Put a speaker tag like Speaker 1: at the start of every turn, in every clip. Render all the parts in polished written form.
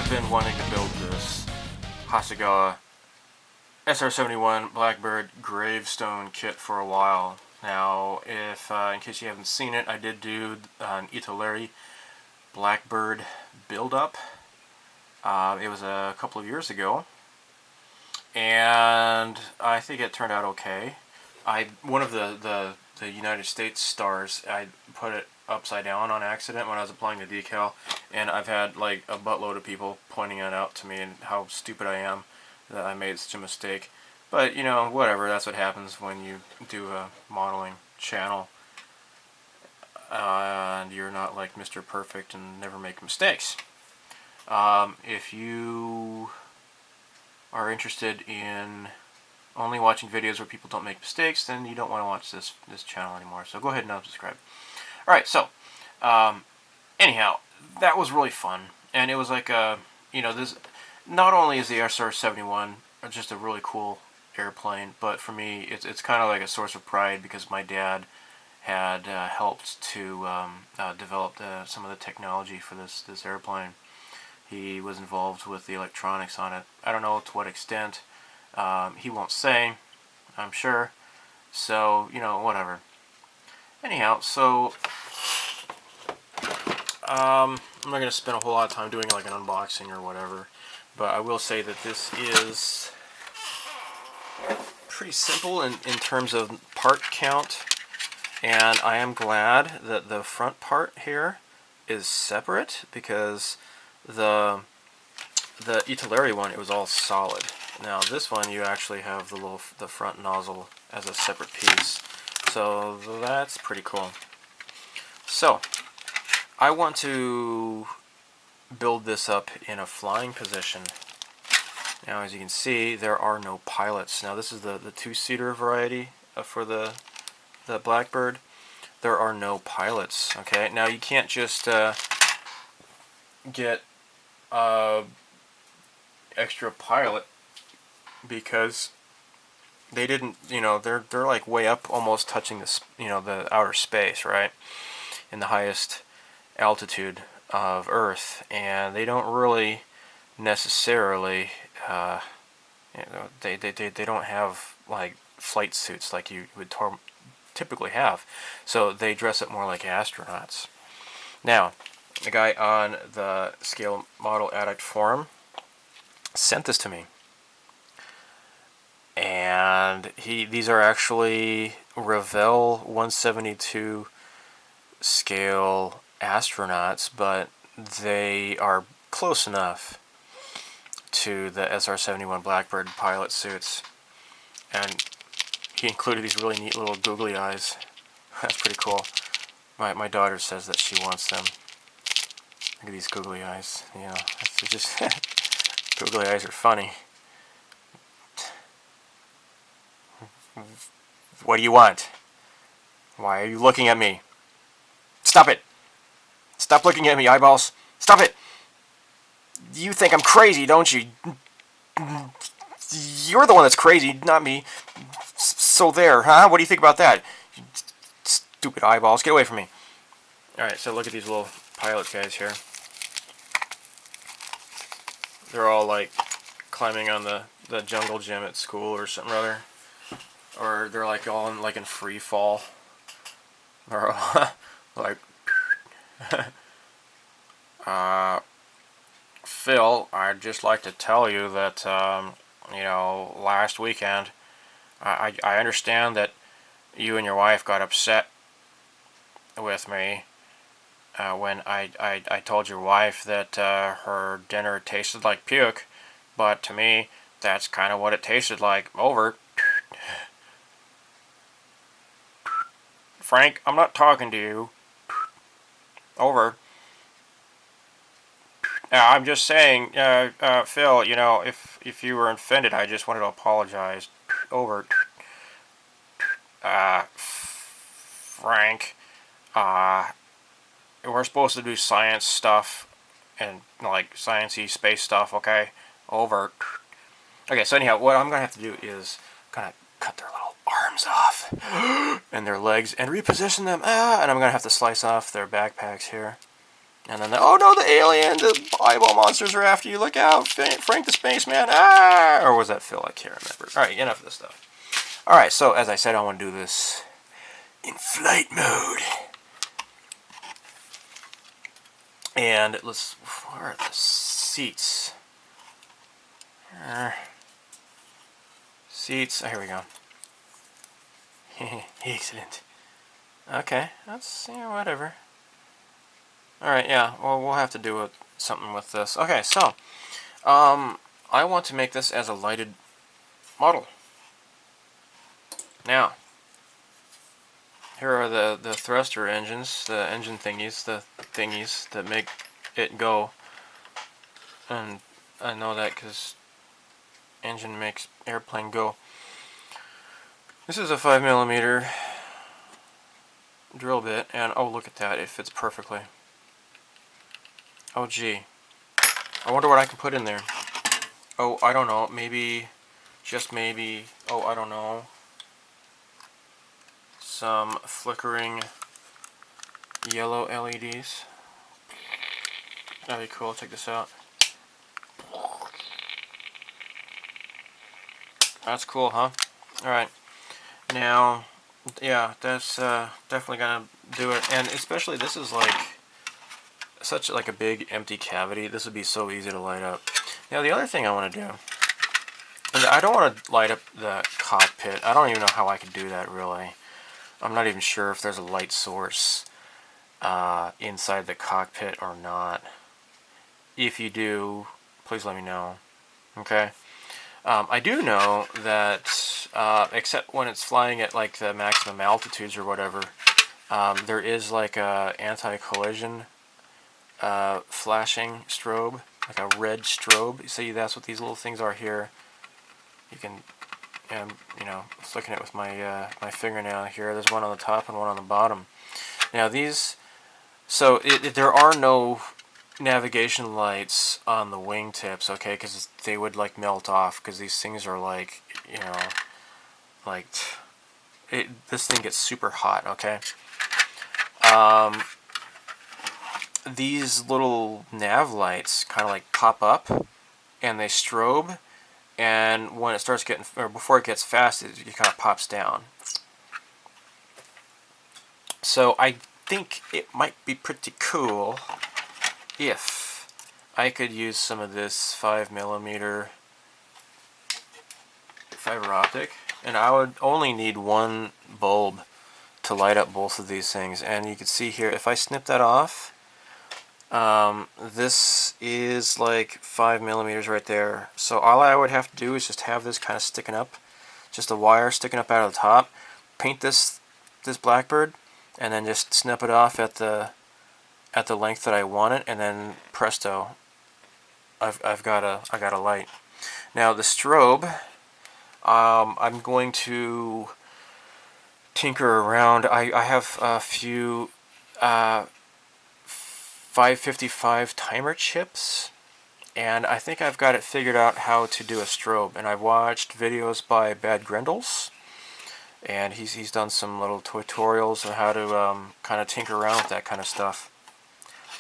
Speaker 1: I've been wanting to build this Hasegawa SR-71 Blackbird Gravestone kit for a while. Now, if in case you haven't seen it, I did do an Italeri Blackbird build-up. It was a couple of years ago, and I think it turned out okay. One of the United States stars, I put it upside down on accident when I was applying the decal, and I've had like a buttload of people pointing it out to me and how stupid I am that I made such a mistake. But you know, whatever, that's what happens when you do a modeling channel and you're not like Mr. Perfect and never make mistakes. If you are interested in only watching videos where people don't make mistakes, then you don't want to watch this channel anymore. So go ahead and unsubscribe. Alright, so anyhow, that was really fun, and it was like this. Not only is the SR-71 just a really cool airplane, but for me, it's kind of like a source of pride because my dad had helped to develop some of the technology for this airplane. He was involved with the electronics on it. I don't know to what extent. He won't say, I'm sure. So, you know, whatever. Anyhow, so I'm not going to spend a whole lot of time doing like an unboxing or whatever, but I will say that this is pretty simple in terms of part count, and I am glad that the front part here is separate because the Italeri one, it was all solid. Now this one, you actually have the front nozzle as a separate piece, so that's pretty cool. So I want to build this up in a flying position. Now, as you can see, there are no pilots. Now, this is the two-seater variety for the Blackbird. There are no pilots. Okay. Now, you can't just get extra pilot because they didn't. You know, they're like way up, almost touching this. You know, the outer space, right, in the highest altitude of Earth, and they don't really necessarily they don't have like flight suits like you would typically have, so they dress up more like astronauts. Now, the guy on the Scale Model Addict forum sent this to me, and these are actually Revell 172 scale astronauts, but they are close enough to the SR-71 Blackbird pilot suits, and he included these really neat little googly eyes. That's pretty cool. My daughter says that she wants them. Look at these googly eyes. You know, it's just googly eyes are funny. What do you want? Why are you looking at me? Stop it! Stop looking at me, eyeballs! Stop it! You think I'm crazy, don't you? You're the one that's crazy, not me. So there, huh? What do you think about that? You stupid eyeballs, get away from me. Alright, so look at these little pilot guys here. They're all like climbing on the jungle gym at school or something or other. Or they're like all in free fall. Or like Phil, I'd just like to tell you that you know, last weekend I understand that you and your wife got upset with me when I told your wife that her dinner tasted like puke, but to me that's kind of what it tasted like. Over. Frank, I'm not talking to you. Over. I'm just saying, Phil, you know, if you were offended, I just wanted to apologize. Over. Frank, we're supposed to do science stuff and like sciencey space stuff, okay? Over. Okay, so anyhow, what I'm gonna have to do is kind of cut their little arms off and their legs and reposition them. And I'm gonna have to slice off their backpacks here. And then, oh no, the alien, the eyeball monsters are after you. Look out, Frank the Spaceman. Ah! Or was that Phil? I can't remember. Alright, enough of this stuff. Alright, so as I said, I want to do this in flight mode. And let's, where are the seats? Seats, oh, here we go. Excellent. Okay, that's, yeah, whatever. Alright, yeah, well, we'll have to do something with this. Okay, so, I want to make this as a lighted model. Now, here are the thruster engines, the engine thingies, the thingies that make it go. And I know that because engine makes airplane go. This is a 5mm drill bit, and oh, look at that, it fits perfectly. Oh gee, I wonder what I can put in there. Oh, I don't know, maybe, just maybe, oh, I don't know, some flickering yellow LEDs. That'd be cool. Check this out. That's cool, huh? Alright. Now, yeah, that's definitely gonna do it. And especially this is like such like a big empty cavity. This would be so easy to light up. Now the other thing I want to do, and I don't want to light up the cockpit. I don't even know how I could do that really. I'm not even sure if there's a light source inside the cockpit or not. If you do, please let me know. Okay. I do know that, except when it's flying at like the maximum altitudes or whatever, there is like a anti-collision flashing strobe, like a red strobe. You see, that's what these little things are here. You can, you know, I was looking at it with my my fingernail here. There's one on the top and one on the bottom. Now these, so there are no navigation lights on the wingtips, okay, because they would like melt off, because these things are like, you know, like this thing gets super hot, okay. These little nav lights kind of like pop up and they strobe, and when it starts getting, or before it gets fast, it kind of pops down. So I think it might be pretty cool if I could use some of this 5mm fiber optic, and I would only need one bulb to light up both of these things. And you can see here, if I snip that off, this is like 5mm right there. So all I would have to do is just have this kind of sticking up, just a wire sticking up out of the top, paint this Blackbird, and then just snip it off at the length that I want it, and then presto, I got a light. Now the strobe, I'm going to tinker around. I have a few 555 timer chips, and I think I've got it figured out how to do a strobe. And I've watched videos by Bad Grendels, and he's done some little tutorials on how to kind of tinker around with that kind of stuff.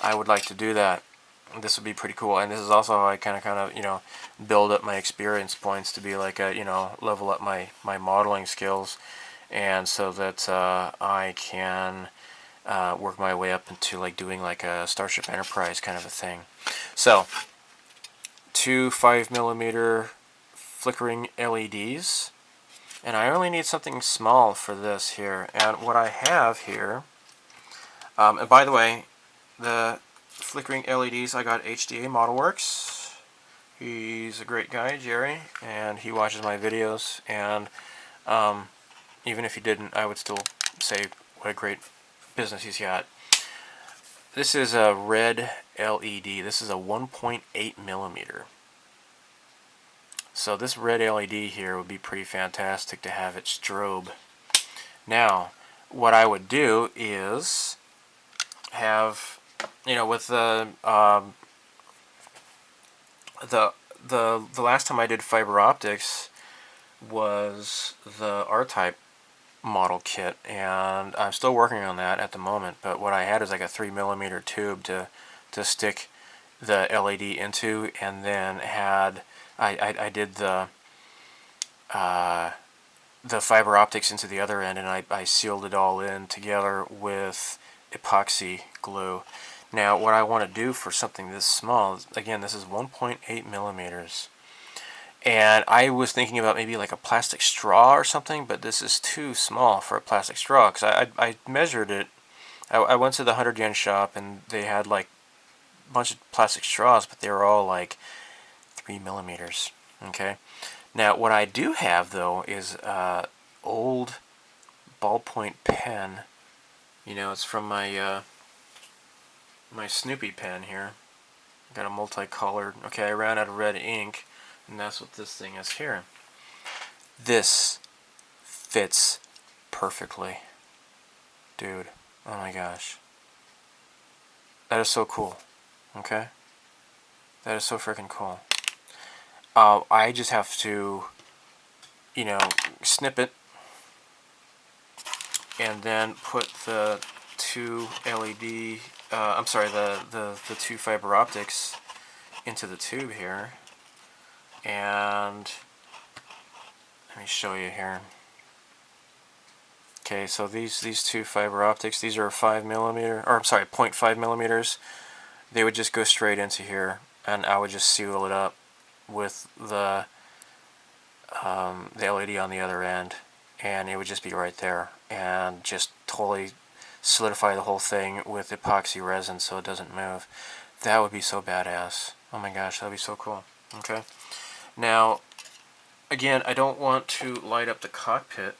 Speaker 1: I would like to do that. This would be pretty cool, and this is also how I kind of you know, build up my experience points to be like a, you know, level up my modeling skills, and so that I can work my way up into like doing like a Starship Enterprise kind of a thing. So 2 5mm flickering LEDs, and I only need something small for this here. And what I have here, and by the way, the flickering LEDs I got HDA ModelWorks. He's a great guy, Jerry, and he watches my videos, and even if he didn't, I would still say what a great business he's got. This is a red LED. This is a 1.8mm. So this red LED here would be pretty fantastic to have it strobe. Now, what I would do is have, you know, with the last time I did fiber optics was the R-Type model kit, and I'm still working on that at the moment. But what I had is like a 3mm tube to to stick the LED into, and then had I did the fiber optics into the other end, and I sealed it all in together with epoxy glue. Now what I want to do for something this small, again, this is 1.8 millimeters, and I was thinking about maybe like a plastic straw or something, but this is too small for a plastic straw, because I measured it. I went to the 100 yen shop, and they had like a bunch of plastic straws, but they were all like 3 millimeters. Okay. Now what I do have though is old ballpoint pen. You know, it's from my my Snoopy pen here. Got a multicolored. Okay, I ran out of red ink, and that's what this thing is here. This fits perfectly, dude. Oh my gosh, that is so cool. Okay, that is so freaking cool. I just have to, you know, snip it, and then put the two LED, I'm sorry, the two fiber optics into the tube here, and let me show you here. Okay, so these two fiber optics, these are 5 millimeter, or I'm sorry, 0.5 millimeters. They would just go straight into here, and I would just seal it up with the LED on the other end, and it would just be right there, and just totally solidify the whole thing with epoxy resin so it doesn't move. That would be so badass. Oh my gosh, that would be so cool. Okay, now again, I don't want to light up the cockpit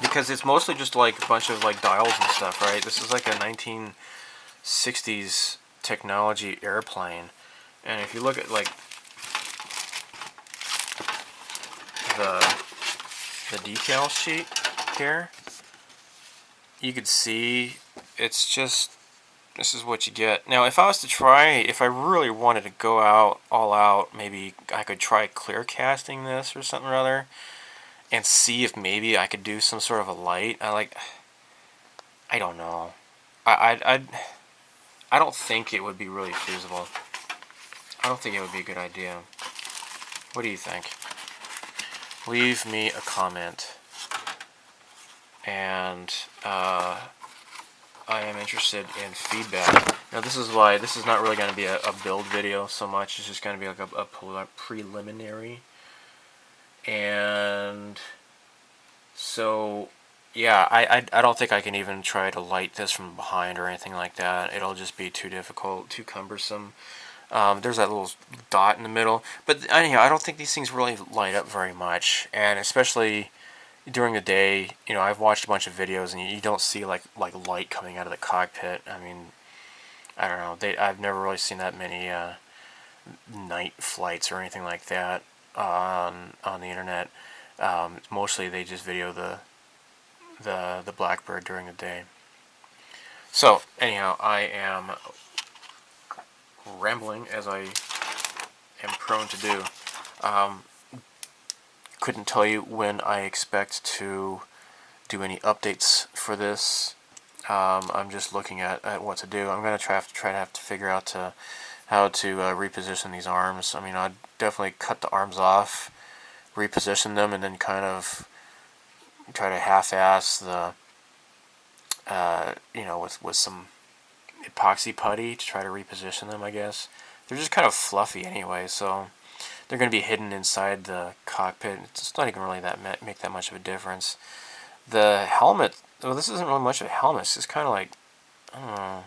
Speaker 1: because it's mostly just like a bunch of like dials and stuff, right? This is like a 1960s technology airplane, and if you look at like the decal sheet here, you could see it's just, this is what you get. Now if I was to try, if I really wanted to go out all out, maybe I could try clear casting this or something or other, and see if maybe I could do some sort of a light. I don't know. I don't think it would be really feasible. I don't think it would be a good idea. What do you think? Leave me a comment, and I am interested in feedback. Now this is why this is not really going to be a build video so much. It's just going to be like a preliminary. And so yeah, I don't think I can even try to light this from behind or anything like that. It'll just be too difficult, too cumbersome. There's that little dot in the middle, but anyhow, I don't think these things really light up very much, and especially during the day. You know, I've watched a bunch of videos, and you don't see like light coming out of the cockpit. I mean, I don't know. I've never really seen that many night flights or anything like that on the internet. Mostly they just video the Blackbird during the day. So anyhow, I am rambling as I am prone to do. Couldn't tell you when I expect to do any updates for this. I'm just looking at what to do. I'm going to try to have to figure out how to reposition these arms. I mean, I'd definitely cut the arms off, reposition them, and then kind of try to half-ass the, you know, with some epoxy putty to try to reposition them, I guess. They're just kind of fluffy anyway, so they're going to be hidden inside the cockpit. It's not even really make that much of a difference. The helmet, well, this isn't really much of a helmet. It's just kind of like, I don't know,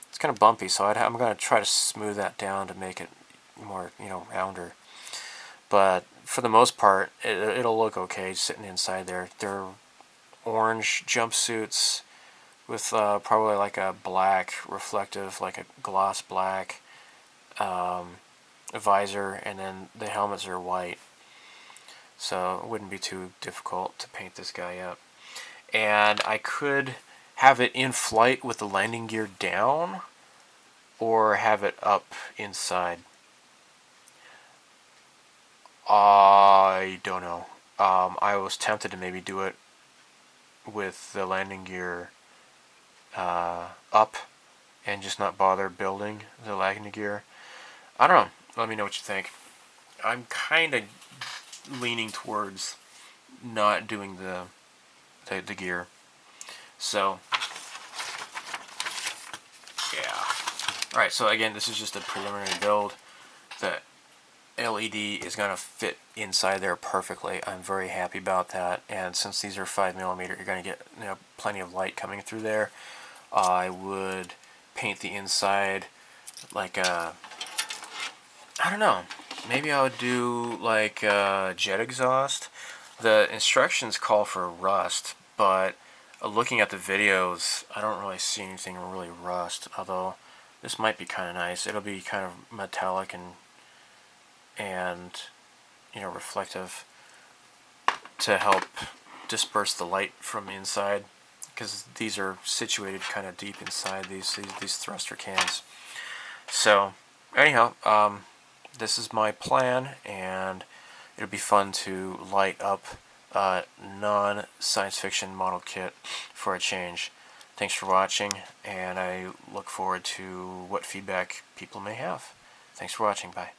Speaker 1: it's kind of bumpy, so I'm going to try to smooth that down to make it more, you know, rounder. But for the most part, it'll look okay sitting inside there. They're orange jumpsuits with probably like a black reflective, like a gloss black visor, and then the helmets are white, so it wouldn't be too difficult to paint this guy up. And I could have it in flight with the landing gear down, or have it up inside. I don't know. I was tempted to maybe do it with the landing gear up, and just not bother building the Laguna gear. I don't know. Let me know what you think. I'm kind of leaning towards not doing the gear. So, yeah. Alright, so again, this is just a preliminary build. The LED is going to fit inside there perfectly. I'm very happy about that. And since these are 5mm, you're going to get, you know, plenty of light coming through there. I would paint the inside like a, I don't know, maybe I would do like a jet exhaust. The instructions call for rust, but looking at the videos, I don't really see anything really rust, although this might be kind of nice. It'll be kind of metallic and you know, reflective to help disperse the light from inside, because these are situated kind of deep inside these thruster cans. So anyhow, this is my plan, and it'll be fun to light up a non-science fiction model kit for a change. Thanks for watching, and I look forward to what feedback people may have. Thanks for watching. Bye.